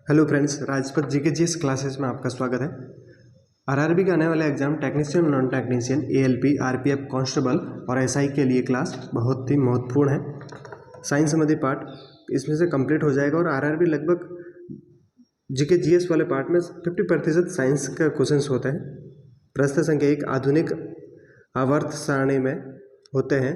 Hello friends, Rajpath GK GS classes में आपका स्वागत है। आरआरबी का आने वाला exam technician, non technician, ALP, RPF, constable और एसआई के लिए क्लास बहुत ही महत्वपूर्ण है। साइंसमध्ये पार्ट इसमें से कंप्लीट हो जाएगा और आरआरबी लगभग जीके जीएस वाले पार्ट में 50% साइंस का क्वेश्चंस होते हैं। प्रश्न संख्या 1 आधुनिक आवर्त सारणी में होते हैं।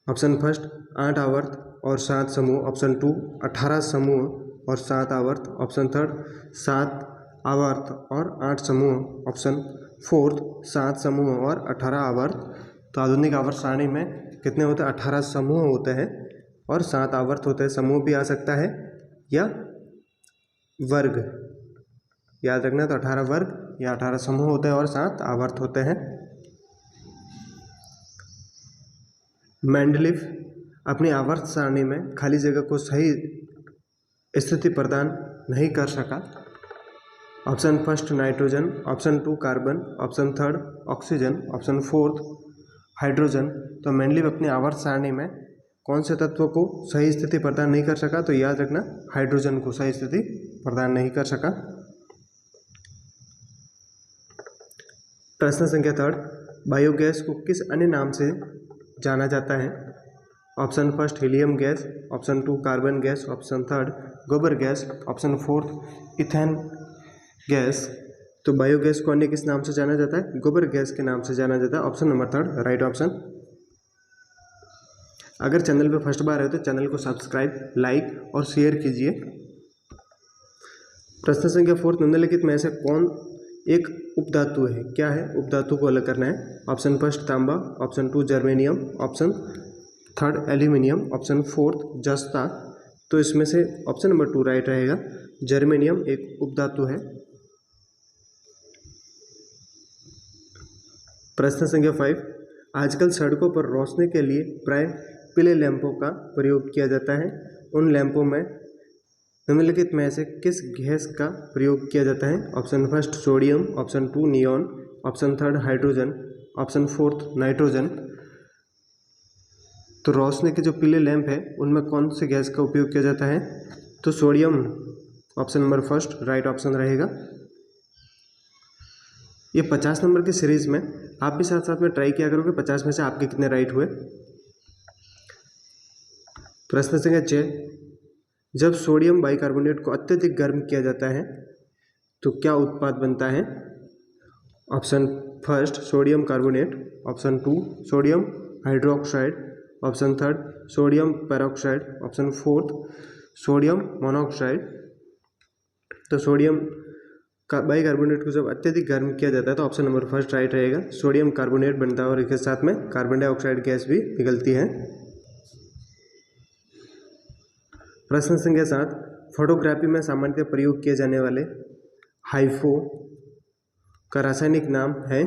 ऑप्शन फर्स्ट 8 आवर्त और 7 समूह, ऑप्शन 2 18 समूह और 7 आवर्त, ऑप्शन थर्ड 7 आवर्त और 8 समूह, ऑप्शन फोर्थ 7 समूह और 18 आवर्त। तो आधुनिक आवर्त सारणी में कितने होते हैं? 18 समूह होते हैं और 7 आवर्त होते हैं। समूह भी आ सकता है या वर्ग, याद रखना। तो 18 वर्ग या 18 समूह होते हैं और 7 आवर्त होते हैं। मेंडलीफ अपनी आवर्त सारणी में खाली जगह को सही स्थिति प्रदान नहीं कर सका। Option first nitrogen, option 2 carbon, option third oxygen, option fourth hydrogen. तो मेंडलीफ अपनी आवर्त सारणी में कौन से तत्व को सही स्थिति प्रदान नहीं कर सका? तो याद रखना, हाइड्रोजन को सही स्थिति प्रदान नहीं कर सका। प्रश्न संख्या थर्ड बायोगैस को किस अन्य नाम से जाना जाता है? Option first helium gas, option 2 carbon gas, option third गोबर gas, option fourth ethane gas. तो बायोगैस को अन्य किस नाम से जाना जाता है? गोबर गैस के नाम से जाना जाता है। Option number third right option. अगर चैनल पे फर्स्ट बार है तो चैनल को सब्सक्राइब, लाइक और शेयर कीजिए। प्रश्न संख्या फोर्थ निम्नलिखित में से कौन एक उपधातु है? क्या है? उपधातु को अलग करना है। ऑप्शन फर्स्ट तांबा, option 2 germanium, option third aluminium, option fourth जस्ता। तो इसमें से ऑप्शन नंबर 2 राइट रहेगा। जर्मेनियम एक उपधातु है। प्रश्न संख्या 5 आजकल सड़कों पर रोशनी के लिए प्राय पीले लैंपों का प्रयोग किया जाता है। उन लैंपों में निम्नलिखित में से किस गैस का प्रयोग किया जाता है? Option first sodium, option 2 neon, option third hydrogen, option fourth nitrogen. तो रोशनी के जो पीले लैंप है उनमें कौन से गैस का उपयोग किया जाता है? तो sodium option number first right option रहेगा। ये 50 नंबर की सीरीज में आप भी साथ साथ में ट्राई किया करोगे 50 में से आपके कितने राइट हुए। प्रश्न संख्या 6 जब सोडियम बाइकार्बोनेट को अत्यधिक गर्म किया जाता है तो क्या उत्पाद बनता है? Option first sodium carbonate, option 2 sodium hydroxide, option third sodium peroxide, option fourth sodium monoxide. तो सोडियम का बाइकार्बोनेट को जब अत्यधिक गर्म किया जाता है तो ऑप्शन नंबर फर्स्ट राइट रहेगा। सोडियम कार्बोनेट बनता है और इसके साथ में कार्बन डाइऑक्साइड गैस भी निकलती है। प्रश्न संख्या 7 फोटोग्राफी में सामान्यतः प्रयोग किए जाने वाले हाइफो का रासायनिक नाम है।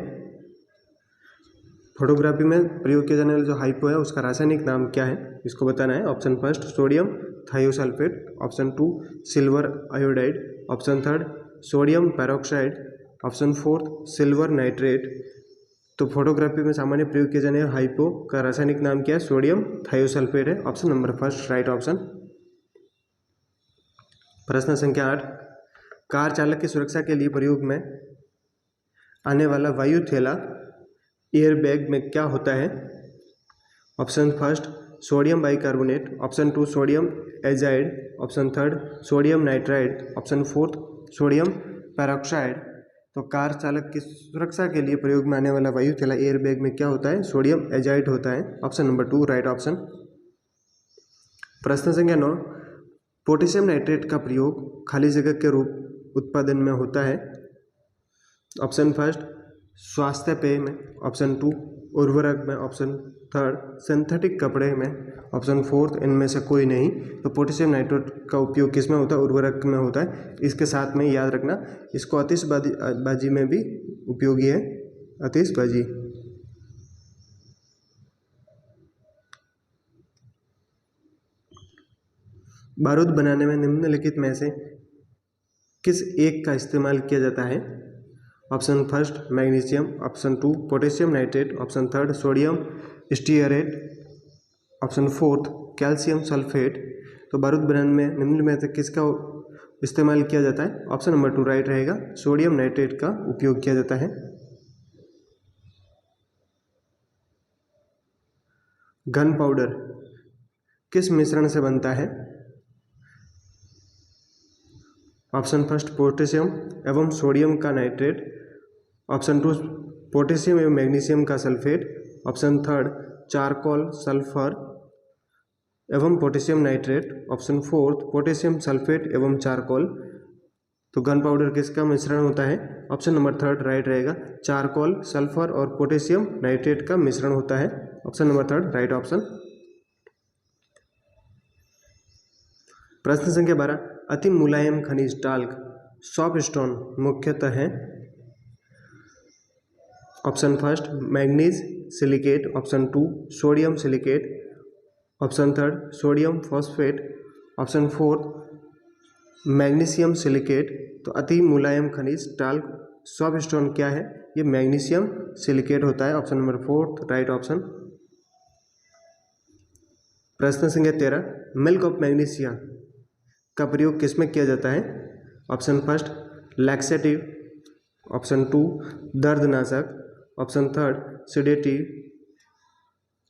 फोटोग्राफी में प्रयोग किया जाने वाला जो हाइपो है उसका रासायनिक नाम क्या है, इसको बताना है। Option first sodium thiosulphate, option 2 silver iodide, option third sodium peroxide, option fourth silver nitrate. तो फोटोग्राफी में सामान्य प्रयोग किए जाने वाले हाइपो का रासायनिक नाम क्या है? सोडियम थायोसल्फेट है। Option number first right option. प्रश्न संख्या 8 कार चालक की सुरक्षा के लिए प्रयोग में आने वाला वायु थैला एयरबैग में क्या होता है? Option first sodium bicarbonate, option 2 sodium azide, option third sodium nitride, option fourth sodium peroxide. तो कार चालक की सुरक्षा के लिए प्रयोग में आने वाला वायु थैला एयरबैग में क्या होता है? सोडियम एजाइड होता है। Option number 2 right option. प्रश्न संख्या 9 पोटेशियम नाइट्रेट का प्रयोग खाली जगह के रूप उत्पादन में होता है। ऑप्शन फर्स्ट स्वास्थ्य पेय में, ऑप्शन 2 उर्वरक में, ऑप्शन थर्ड सिंथेटिक कपड़े में, ऑप्शन फोर्थ इनमें से कोई नहीं। तो पोटेशियम नाइट्रेट का उपयोग किस में होता है? उर्वरक में होता है। इसके साथ में याद रखना इसको आतिशबाजी में भी उपयोगी है। आतिशबाजी बारूद बनाने में निम्नलिखित में से किस एक का इस्तेमाल किया जाता है? Option first magnesium, option 2 potassium nitrate, option third sodium stearate, option fourth calcium sulphate. तो बारूद बनाने में निम्न में से किसका इस्तेमाल किया जाता है? ऑप्शन नंबर 2 राइट रहेगा, सोडियम नाइट्रेट का उपयोग किया जाता है। गन पाउडर किस मिश्रण से बनता है? ऑप्शन फर्स्ट पोटेशियम एवं सोडियम का नाइट्रेट, ऑप्शन 2 पोटेशियम एवं मैग्नीशियम का sulphate, option third charcoal sulphur एवं potassium nitrate, option fourth potassium sulphate एवं चारकोल। तो गन पाउडर किसका मिश्रण होता है? ऑप्शन नंबर थर्ड राइट रहेगा, चारकोल सल्फर और पोटेशियम नाइट्रेट का मिश्रण होता है। Option number third right option. प्रश्न संख्या 12, अति मुलायम खनिज टाल्क सॉफ्ट स्टोन मुख्यतः है? Option first manganese silicate, option 2 sodium silicate, option third sodium phosphate, option fourth magnesium silicate. तो अति मुलायम खनिज टाल्क सॉफ्ट स्टोन क्या है? ये मैग्नीशियम सिलिकेट होता है। Option number fourth right option. प्रश्न संख्या 13, मिल्क ऑफ मैग्नीशिया का प्रयोग किसमें किया जाता है? ऑप्शन फर्स्ट लैक्सेटिव, ऑप्शन 2 दर्दनाशक, option third sedative,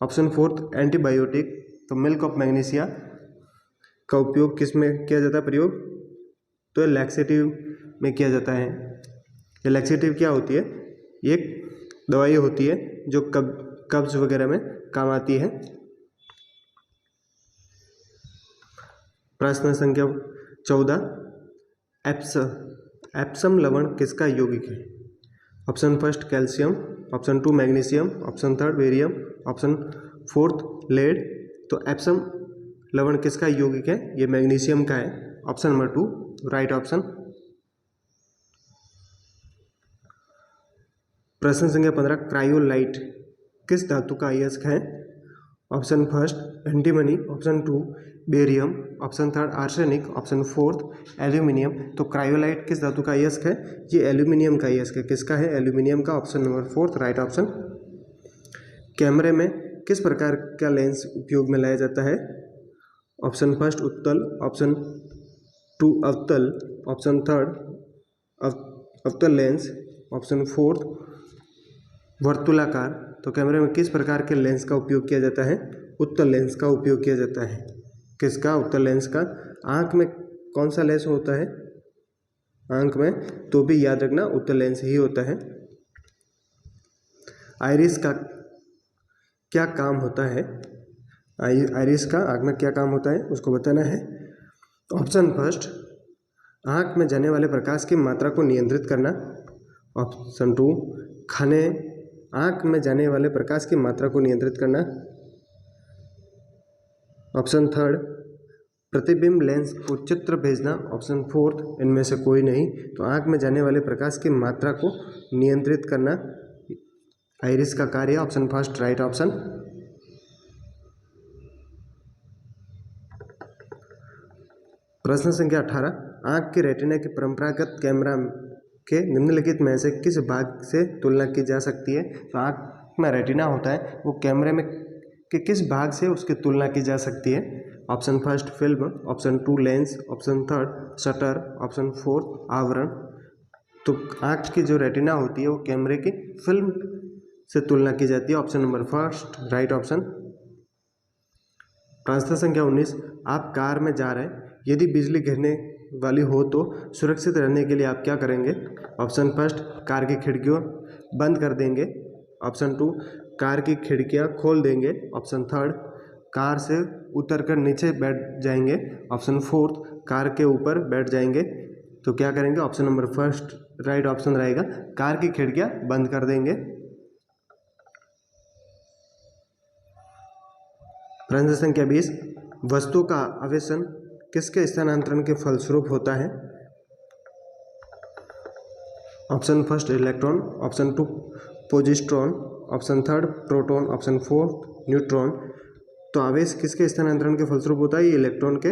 option fourth antibiotic. तो मिल्क ऑफ मैग्नीशिया का उपयोग किस में किया जाता है प्रयोग? तो लैक्सेटिव में किया जाता है। ये लैक्सेटिव क्या होती है? ये दवाई होती है जो कब्ज वगैरह में काम आती है। प्रश्न संख्या 14, एप्सम लवण किसका यौगिक है? Option first calcium, option 2 magnesium, option third barium, option fourth lead. तो एप्सम लवण किसका यौगिक है? ये मैग्नीशियम का है। Option number 2 right option. प्रश्न संख्या 15, क्रायोलाइट किस धातु का अयस्क है? Option first antimony, option 2 barium, option third arsenic, option fourth aluminium. तो क्रायोलाइट किस धातु का अयस्क है? ये एल्यूमिनियम का अयस्क है। किसका है? एल्यूमिनियम का। Option number fourth right option. कैमरे में किस प्रकार का लेंस उपयोग में लाया जाता है? ऑप्शन फर्स्ट उत्तल, ऑप्शन 2 अवतल, ऑप्शन थर्ड अवतल लेंस, ऑप्शन फोर्थ वर्तुलाकार। तो कैमरे में किस प्रकार के लेंस का उपयोग किया जाता है? उत्तल लेंस का उपयोग किया जाता है। किसका? उत्तल लेंस का। आंख में कौन सा लेंस होता है? आंख में तो भी याद रखना उत्तल लेंस ही होता है। आइरिस का क्या काम होता है? आइरिस का आंख में क्या काम होता है उसको बताना है। ऑप्शन फर्स्ट आंख में जाने वाले प्रकाश की मात्रा को नियंत्रित करना, ऑप्शन 2 खाने आंख में जाने वाले प्रकाश की मात्रा को नियंत्रित करना, ऑप्शन थर्ड प्रतिबिंब लेंस को चित्र भेजना, ऑप्शन फोर्थ इनमें से कोई नहीं। तो आंख में जाने वाले प्रकाश की मात्रा को नियंत्रित करना आइरिस का कार्य। Option first right option. प्रश्न संख्या 18, आंख के रेटिना की परंपरागत कैमरा के निम्नलिखित में से किस भाग से तुलना की जा सकती है? तो आंख में रेटिना होता है वो कैमरे में कि किस भाग से उसकी तुलना की जा सकती है? Option first film, option 2 lens, option third shutter, option fourth आवरण। तो आंख की जो रेटिना होती है वो कैमरे की फिल्म से तुलना की जाती है। Option number first right option. प्रश्न संख्या 19, आप कार में जा रहे हैं, यदि बिजली गिरने वाली हो तो सुरक्षित रहने के लिए आप क्या करेंगे? ऑप्शन फर्स्ट कार की खिड़कियों बंद कर देंगे, ऑप्शन 2 कार की खिड़कियां खोल देंगे, ऑप्शन थर्ड कार से उतरकर नीचे बैठ जाएंगे, ऑप्शन फोर्थ कार के ऊपर बैठ जाएंगे। तो क्या करेंगे? Option number first right option रहेगा, कार की खिड़कियां बंद कर देंगे। प्रश्न संख्या 20, वस्तु का आवेशन किसके स्थानांतरण के फलस्वरूप होता है? Option first electron, option 2 positron, option third proton, option fourth neutron. तो आवेश किसके स्थानांतरण के फलस्वरूप होता है? ये इलेक्ट्रॉन के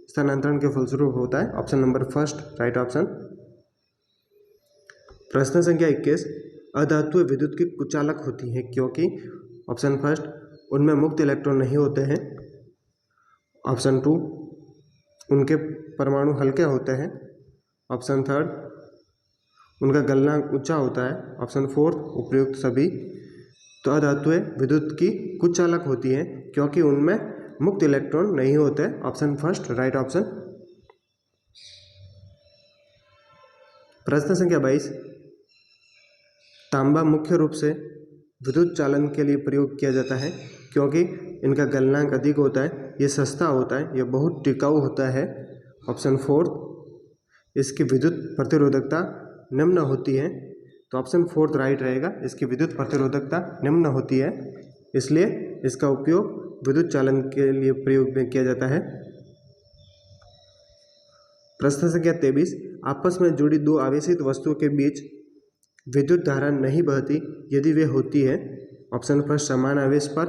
स्थानांतरण के फलस्वरूप होता है। Option number first right option. प्रश्न संख्या 21, अधातुएं विद्युत की कुचालक होती हैं क्योंकि? ऑप्शन फर्स्ट उनमें मुक्त इलेक्ट्रॉन नहीं होते हैं, ऑप्शन 2 उनके परमाणु हल्के होते हैं। ऑप्शन थर्ड, उनका गलनांक ऊंचा होता है। ऑप्शन फोर्थ, उपयुक्त सभी। तो अधातुएं विद्युत की कुचालक होती हैं क्योंकि उनमें मुक्त इलेक्ट्रॉन नहीं होते। Option first right option. प्रश्न संख्या 22, तांबा मुख्य रूप से विद्युत चालन के लिए प्रयोग किया जाता है क्योंकि इनका गलनांक अधिक होता है, ये सस्ता होता है, यह बहुत टिकाऊ होता है। ऑप्शन फोर्थ, इसकी विद्युत प्रतिरोधकता निम्न होती है। तो ऑप्शन फोर्थ राइट रहेगा, इसकी विद्युत प्रतिरोधकता निम्न होती है, इसलिए इसका उपयोग विद्युत चालन के लिए प्रयोग में किया जाता है। प्रश्न संख्या 23, आपस में जुड़ी दो आवेशित वस्तुओं के बीच विद्युत धारा नहीं बहती यदि वे होती है। ऑप्शन फर्स्ट, समान आवेश पर।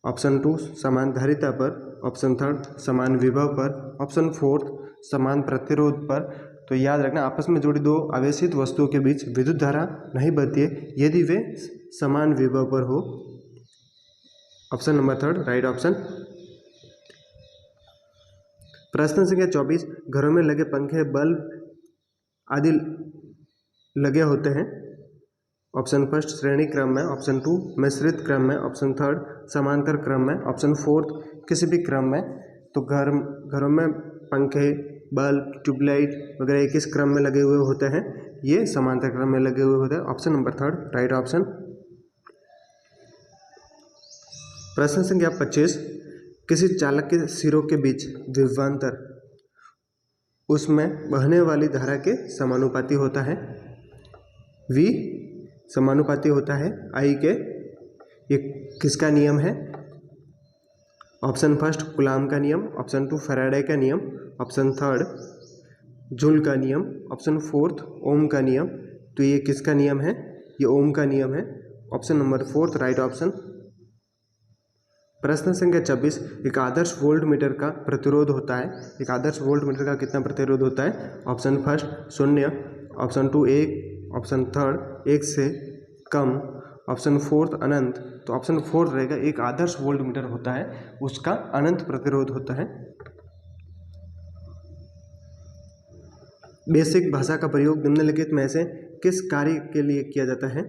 ऑप्शन टू, समान धारिता पर। ऑप्शन थर्ड, समान विभव पर। ऑप्शन फोर्थ, समान प्रतिरोध पर। तो याद रखना, आपस में जुड़ी दो आवेशित वस्तुओं के बीच विद्युत धारा नहीं बहती है यदि वे समान विभव पर हो। Option number third right option. प्रश्न संख्या 24, घरों में लगे पंखे, बल्ब आदि लगे होते हैं। ऑप्शन फर्स्ट, श्रेणी क्रम में। ऑप्शन टू, मिश्रित क्रम में। ऑप्शन थर्ड, समांतर क्रम में। ऑप्शन फोर्थ, किसी भी क्रम में। तो घरों में पंखे, बल्ब, ट्यूबलाइट वगैरह किस क्रम में लगे हुए होते हैं? ये समांतर क्रम में लगे हुए होते हैं। Option number third right option. प्रश्न संख्या 25, किसी चालक के सिरों के बीच विभवांतर उसमें बहने वाली धारा के समानुपाती होता है। V समानुपाती होता है I के। ये किसका नियम है? ऑप्शन फर्स्ट, कूलाम का नियम। ऑप्शन टू, फैराडे का नियम। ऑप्शन थर्ड, जूल का नियम। ऑप्शन फोर्थ, ओम का नियम। तो ये किसका नियम है? ये ओम का नियम है। Option number fourth right option. प्रश्न संख्या 26, एक आदर्श वोल्ट मीटर का प्रतिरोध होता है। एक आदर्श वोल्ट मीटर का कितना प्रतिरोध होता है? Option first 0। Option two 1। Option third 1 से कम। ऑप्शन फोर्थ अनंत। तो ऑप्शन फोर्थ रहेगा, एक आदर्श वोल्ट मीटर होता है उसका अनंत प्रतिरोध होता है। बेसिक भाषा का प्रयोग निम्नलिखित में से किस कार्य के लिए किया जाता है?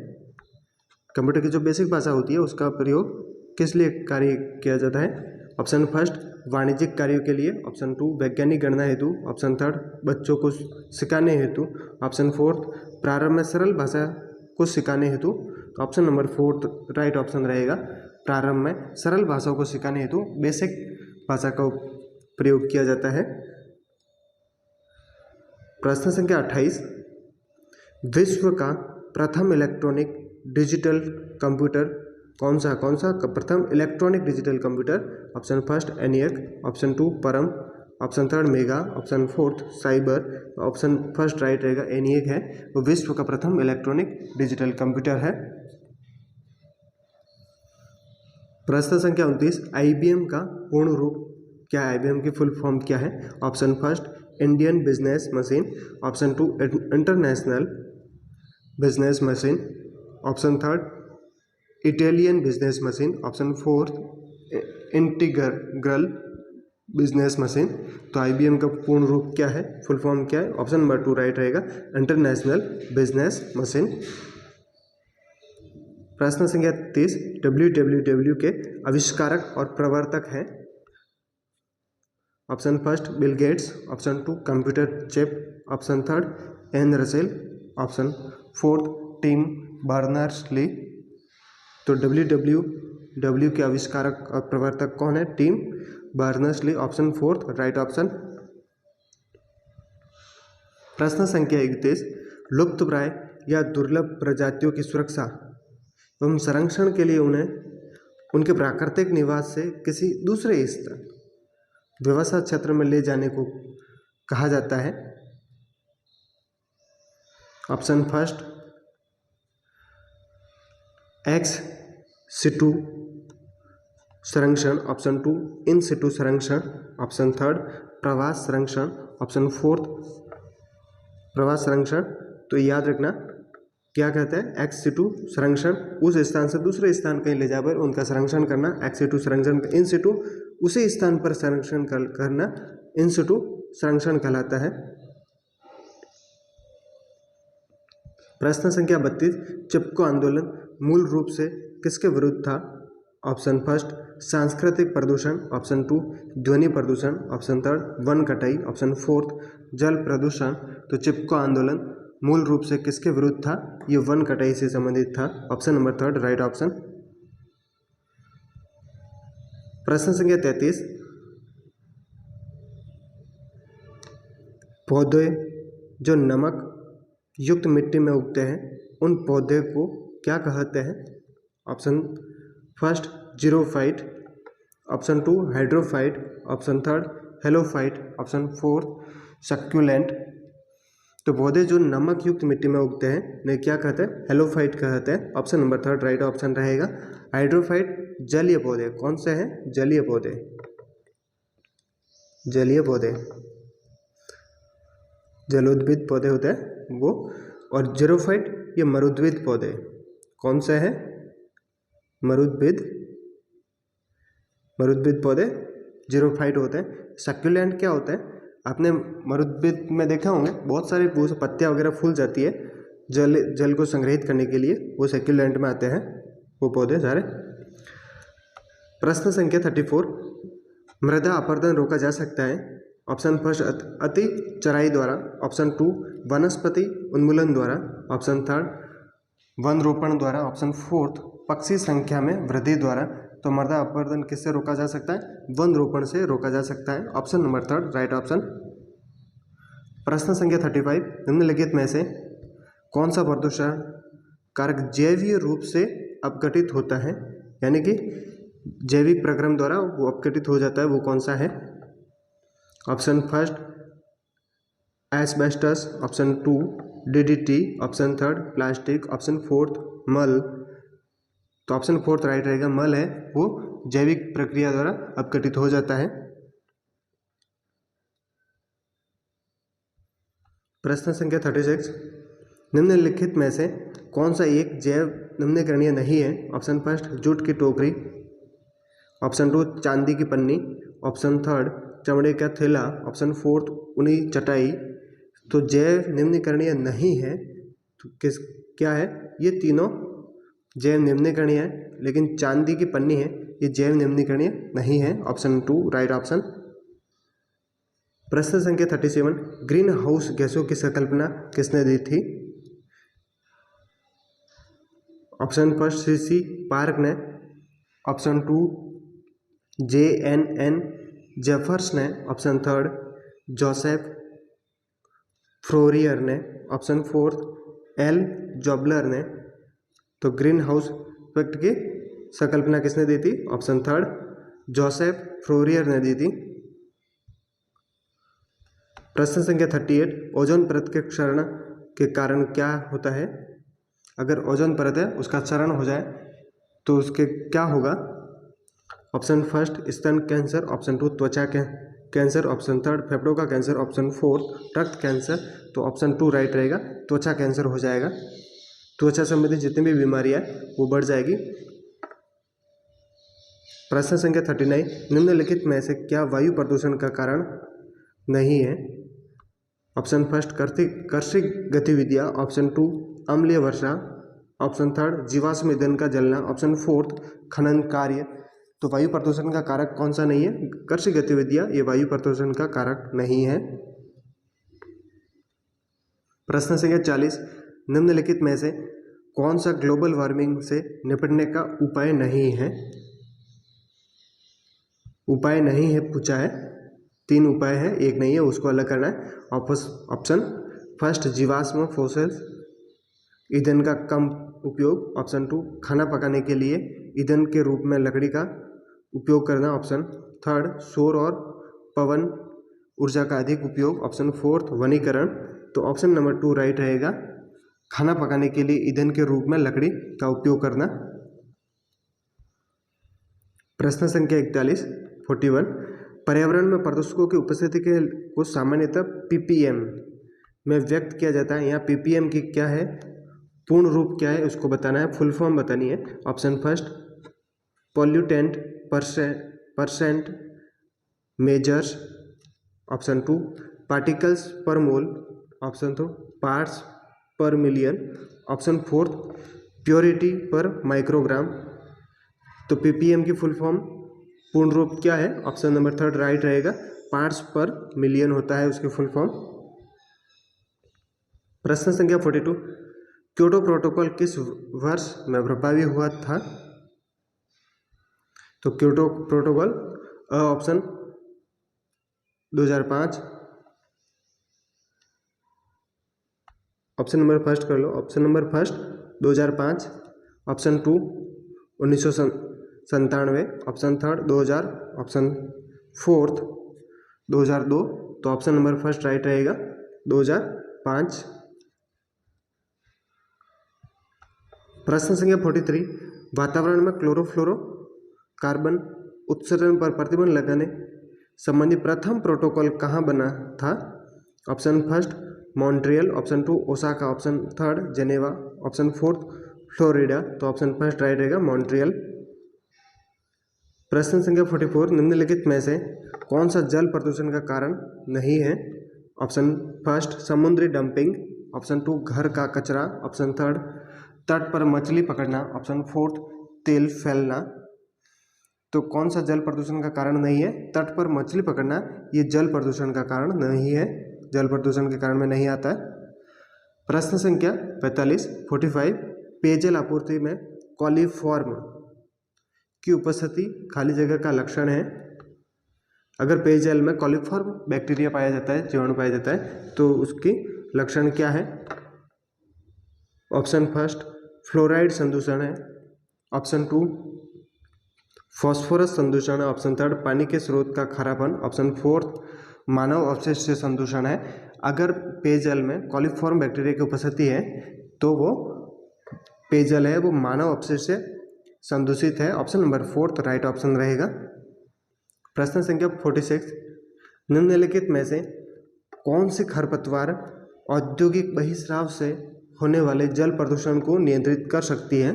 कंप्यूटर की जो बेसिक भाषा होती है उसका प्रयोग किस लिए कार्य किया जाता है? ऑप्शन फर्स्ट, वाणिज्यिक कार्यों के लिए। ऑप्शन टू, वैज्ञानिक गणना हेतु। ऑप्शन थर्ड, बच्चों को सिखाने हेतु। ऑप्शन फोर्थ, प्रारंभ में सरल भाषा को सिखाने हेतु। तो option number fourth right option रहेगा, प्रारंभ में सरल भाषाओं को सिखाने हेतु बेसिक भाषा का प्रयोग किया जाता है। प्रश्न संख्या 28, विश्व का प्रथम इलेक्ट्रॉनिक डिजिटल कंप्यूटर कौन सा प्रथम electronic digital computer? Option first ENIAC। Option two Param. Option third mega. Option fourth cyber. Option first right रहेगा, ENIAC है वो विश्व का प्रथम इलेक्ट्रॉनिक डिजिटल कंप्यूटर है। प्रश्न संख्या 29, IBM का पूर्ण रूप क्या है? IBM की फुल फॉर्म क्या है? Option first, Indian business machine. Option two, international business machine. Option third, Italian business machine. Option fourth, integral business machine. तो IBM का पूर्ण रूप क्या है, फुल फॉर्म क्या है? ऑप्शन नंबर टू राइट रहेगा, इंटरनेशनल बिजनेस मशीन। प्रश्न संख्या 30, WWW के आविष्कारक और प्रवर्तक हैं। Option first, Bill Gates. Option two, computer chip. Option third, Ann Russell. Option fourth, Tim Berners Lee. तो WWW के आविष्कारक और प्रवर्तक कौन है? Tim Berners Lee. Option fourth right option. प्रश्न संख्या 31, लुप्तप्राय या दुर्लभ प्रजातियों की सुरक्षा एवं संरक्षण के लिए उन्हें उनके प्राकृतिक निवास से किसी दूसरे स्थान व्यवसाय क्षेत्र में ले जाने को कहा जाता है। ऑप्शन फर्स्ट, एक्स सिटू संरक्षण। ऑप्शन टू, इन सिटू संरक्षण। ऑप्शन थर्ड, प्रवास संरक्षण। ऑप्शन फोर्थ, प्रवास संरक्षण। तो याद रखना क्या कहते हैं? एक्स सिटू संरक्षण, उस स्थान से दूसरे स्थान कहीं ले जाकर उनका संरक्षण करना, एक्स सिटू संरक्षण। इन सिटू उसी स्थान पर संरक्षण करना, इन सिटू संरक्षण कहलाता है। प्रश्न संख्या 32, चिपको आंदोलन मूल रूप से किसके विरुद्ध था? ऑप्शन फर्स्ट सांस्कृतिक प्रदूषण, ऑप्शन 2 ध्वनि प्रदूषण, ऑप्शन 3 वन कटाई, ऑप्शन 4 जल प्रदूषण। तो चिपको आंदोलन मूल रूप से किसके विरुद्ध था? ये वन कटाई से संबंधित था। Option number 3 right option. प्रश्न संख्या 33, पौधे जो नमक युक्त मिट्टी में उगते हैं उन पौधे को क्या कहते हैं? Option first xerophyte, option 2 hydrophyte, option 3 halophyte, option 4 succulent. तो पौधे जो नमक युक्त मिट्टी में उगते हैं उन्हें क्या कहते हैं? हेलोफाइट कहते हैं। ऑप्शन नंबर 3 राइट ऑप्शन रहेगा। हाइड्रोफाइट जलीय पौधे, कौन से हैं? जलीय पौधे, जलीय पौधे, जलोद्भिद पौधे होते हैं वो। और जीरोफाइट ये मरुद्भिद पौधे, कौन से हैं? मरुद्भिद, मरुद्भिद पौधे जीरोफाइट होते हैं। सक्यूलेंट क्या होता है? आपने मरुद्भिद में देखा होंगे बहुत सारे वो पत्तियाँ वगैरह फूल जाती है जल को संग्रहित करने के लिए, वो सक्यूलेंट में आते हैं वो पौधे सारे। प्रश्न संख्या 34, मृदा अपरदन रोका जा सकता है? ऑप्शन फर्स्ट अति चराई द्वारा, ऑप्शन 2 वनस्पति उन्मूलन द्वारा, ऑप्शन 3 वन रोपण द्वारा, ऑप्शन 4 पक्षी संख्या में वृद्धि द्वारा। तो मृदा अपरदन किससे रोका जा सकता है? वन रोपण से रोका जा सकता है। Option number 3 right option. प्रश्न संख्या 35, निम्नलिखित में से कौन सा प्रदूषण कारक जैवीय रूप से अपघटित होता है? यानी कि जैविक प्रक्रम द्वारा वो अपघटित हो जाता है, वो कौन सा है? Option first asbestos, option 2 DDT, option 3 plastic, option 4 मल। तो ऑप्शन 4 राइट रहेगा, मल है वो जैविक प्रक्रिया द्वारा अपघटित हो जाता है। प्रश्न संख्या 36, निम्नलिखित में से कौन सा एक जैव निम्नीकरणीय नहीं है? ऑप्शन फर्स्ट जूट की टोकरी, ऑप्शन 2 चांदी की पन्नी, ऑप्शन 3 चमड़े का थैला, ऑप्शन 4 ऊनी चटाई। तो जैव निम्नीकरणीय नहीं है तो किस क्या है? ये तीनों जैव निम्नीकरणीय है, लेकिन चांदी की पन्नी है ये जैव निम्नीकरणीय नहीं है। Option 2 right option. प्रश्न संख्या 37, ग्रीन हाउस गैसों की संकल्पना किसने दी थी? ऑप्शन फर्स्ट CC पार्क ने, ऑप्शन 2 JNN जेफर्स ने, ऑप्शन 3 जोसेफ फ्रोरियर ने, ऑप्शन 4 L जॉबलर ने। तो ग्रीन हाउस इफेक्ट की संकल्पना किसने दी थी? ऑप्शन 3 जोसेफ फ्रोरियर ने दी थी। प्रश्न संख्या 38, ओजोन परत के क्षरण के कारण क्या होता है? अगर ओजोन परत है उसका क्षरण हो जाए तो उसके क्या होगा? ऑप्शन फर्स्ट स्तन कैंसर, ऑप्शन 2 त्वचा कैंसर, ऑप्शन 3 फेफड़ों का कैंसर, ऑप्शन 4 रक्त कैंसर। तो ऑप्शन 2 राइट रहेगा, त्वचा कैंसर हो जाएगा। त्वचा संबंधित जितनी भी बीमारियां वो बढ़ जाएगी। प्रश्न संख्या 39, निम्नलिखित में से क्या वायु प्रदूषण का कारण नहीं है? ऑप्शन फर्स्ट कृषि गतिविधियां, ऑप्शन 2 अम्लीय वर्षा, ऑप्शन 3 जीवाश्म ईंधन का जलना, ऑप्शन 4 खनन कार्य। तो वायु प्रदूषण का कारक कौन सा नहीं है? कृषि गतिविधियां ये वायु प्रदूषण का कारक नहीं है। प्रश्न संख्या 40, निम्नलिखित में से कौन सा ग्लोबल वार्मिंग से निपटने का उपाय नहीं है? उपाय नहीं है पूछा है, 3 उपाय है, एक नहीं है, उसको अलग करना है। ऑप्शन फर्स्ट जीवाश्म फोसिल्स ईंधन का कम उपयोग, ऑप्शन 2 खाना पकाने के लिए ईंधन के रूप में लकड़ी का उपयोग करना, ऑप्शन 3 सौर और पवन ऊर्जा का अधिक उपयोग, ऑप्शन 4 वनीकरण। तो ऑप्शन नंबर 2 राइट रहेगा, खाना पकाने के लिए ईंधन के रूप में लकड़ी का उपयोग करना। प्रश्न संख्या 41 पर्यावरण में प्रदूषकों की उपस्थिति को सामान्यतः ppm में व्यक्त किया जाता है। यहाँ ppm की क्या है, पूर्ण रूप क्या है उसको बताना है, फुल फॉर्म बतानी है। Option first pollutant percent measures option 2 particles पर मोल, ऑप्शन 3 पार्ट्स पर मिलियन, ऑप्शन 4 प्योरिटी पर माइक्रोग्राम। तो पीपीएम की फुल फॉर्म पूर्ण रूप क्या है? ऑप्शन नंबर 3 राइट रहेगा, पार्ट्स पर मिलियन होता है उसकी फुल फॉर्म। प्रश्न संख्या 42 क्योटो प्रोटोकॉल किस वर्ष में प्रभावी हुआ था? तो Kyoto protocol option 2005, option number first कर लो, option number first 2005, option 2 1997, option 3 2000, option 4 2002। तो ऑप्शन नंबर फर्स्ट राइट रहेगा 2005। प्रश्न संख्या 43 वातावरण में क्लोरोफ्लोरोकार्बन उत्सर्जन पर प्रतिबंध लगाने संबंधी प्रथम प्रोटोकॉल कहाँ बना था? Option first Montreal, option 2 Osaka, option 3 Geneva, option 4 Florida. तो ऑप्शन फर्स्ट राइट रहेगा मॉन्ट्रियल। प्रश्न संख्या 44 निम्नलिखित में से कौन सा जल प्रदूषण का कारण नहीं है? ऑप्शन फर्स्ट समुद्री डंपिंग, ऑप्शन 2 घर का कचरा, ऑप्शन 3 तट पर मछली पकड़ना, ऑप्शन 4 तेल फैलना। तो कौन सा जल प्रदूषण का कारण नहीं है? तट पर मछली पकड़ना ये जल प्रदूषण का कारण नहीं है, जल प्रदूषण के कारण में नहीं आता है। प्रश्न संख्या 45 पेयजल आपूर्ति में कॉलीफॉर्म की उपस्थिति खाली जगह का लक्षण है। अगर पेयजल में कॉलीफॉर्म बैक्टीरिया पाया जाता है, जीवाणु पाया जाता है, तो उसकी लक्षण क्या है? ऑप्शन फर्स्ट फ्लोराइड संदूषण है, ऑप्शन 2 फॉस्फोरस संदूषण है, ऑप्शन 3 पानी के स्रोत का खारापन, ऑप्शन 4 मानव अवशेष से संदूषण है। अगर पेयजल में कॉलीफॉर्म बैक्टीरिया की उपस्थिति है तो वो पेयजल है वो मानव अवशेष से संदूषित है। ऑप्शन नंबर 4 राइट ऑप्शन रहेगा। प्रश्न संख्या 46 निम्नलिखित में से कौन सी खरपतवार औद्योगिक बहिस्राव से होने वाले जल प्रदूषण को नियंत्रित कर सकती है?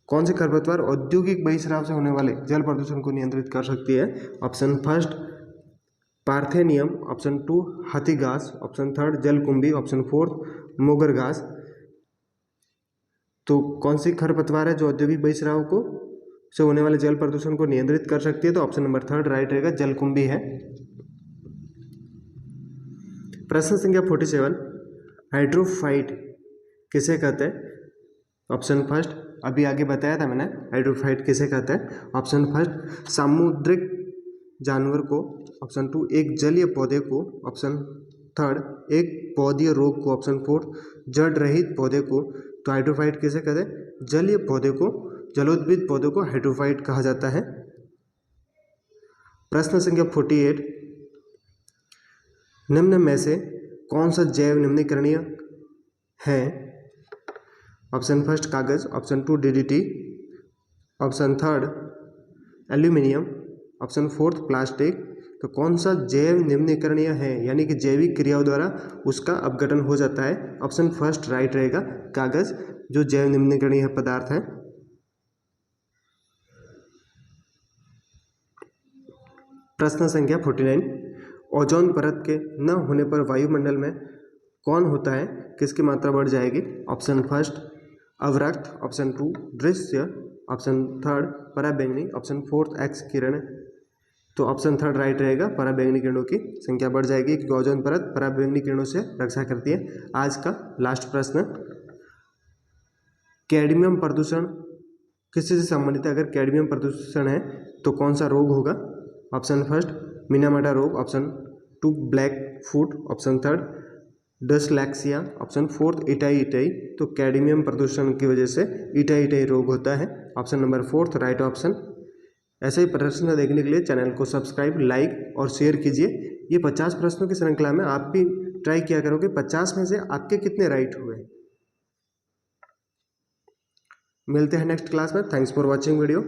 कौन सी खरपतवार औद्योगिक बहिस्राव से होने वाले जल प्रदूषण को नियंत्रित कर सकती है? ऑप्शन फर्स्ट पार्थेनियम, ऑप्शन 2 हाथी घास, ऑप्शन 3 जलकुंभी, ऑप्शन 4 मोगर घास। तो कौन सी खरपतवार है जो औद्योगिक बहिस्राव को से होने वाले जल प्रदूषण को नियंत्रित कर सकती है? तो ऑप्शन नंबर 3 राइट रहेगा, जलकुंभी है। प्रश्न संख्या 47 हाइड्रोफाइट किसे कहते हैं? ऑप्शन फर्स्ट अभी आगे बताया था मैंने, हाइड्रोफाइट किसे कहते हैं? ऑप्शन फर्स्ट सामुद्रिक जानवर को, ऑप्शन 2 एक जलीय पौधे को, ऑप्शन 3 एक पौधीय रोग को, ऑप्शन 4 जड़ रहित पौधे को। तो हाइड्रोफाइट किसे कहते हैं? जलीय पौधे को, जलोद्भिद पौधे को हाइड्रोफाइट कहा जाता है। प्रश्न संख्या 48 निम्न में से कौन सा जैव निम्नीकरणीय है? ऑप्शन फर्स्ट कागज, option 2 DDT, option 3 aluminium, option 4 plastic. तो कौन सा जैव निम्नीकरणीय है, यानी कि जैविक क्रियाओं द्वारा उसका अपघटन हो जाता है? ऑप्शन फर्स्ट राइट रहेगा, कागज जो जैव निम्नीकरणीय पदार्थ है। प्रश्न संख्या 49 ओजोन परत के न होने पर वायुमंडल में कौन होता है, किसकी मात्रा बढ़ जाएगी? ऑप्शन फर्स्ट अवरक्त, ऑप्शन 2 दृश्य, ऑप्शन 3 पराबैंगनी, ऑप्शन 4 एक्स किरण। तो ऑप्शन 3 राइट रहेगा, पराबैंगनी किरणों की संख्या बढ़ जाएगी क्योंकि ओजोन परत पराबैंगनी किरणों से रक्षा करती है। आज का लास्ट प्रश्न कैडमियम प्रदूषण किससे संबंधित है? अगर कैडमियम प्रदूषण है तो कौन सा रोग होगा? ऑप्शन फर्स्ट मिनामाटा रोग, option 2 black foot, option 3 dyslexia, option 4 itai. तो कैडमियम प्रदूषण की वजह से इटाई रोग होता है। Option number 4 right option. ऐसे ही प्रश्न देखने के लिए चैनल को सब्सक्राइब, लाइक और शेयर कीजिए। ये 50 प्रश्नों की श्रृंखला में आप भी ट्राई किया करोगे 50 में से आपके कितने राइट हुए। मिलते हैं नेक्स्ट क्लास में। Thanks for watching video.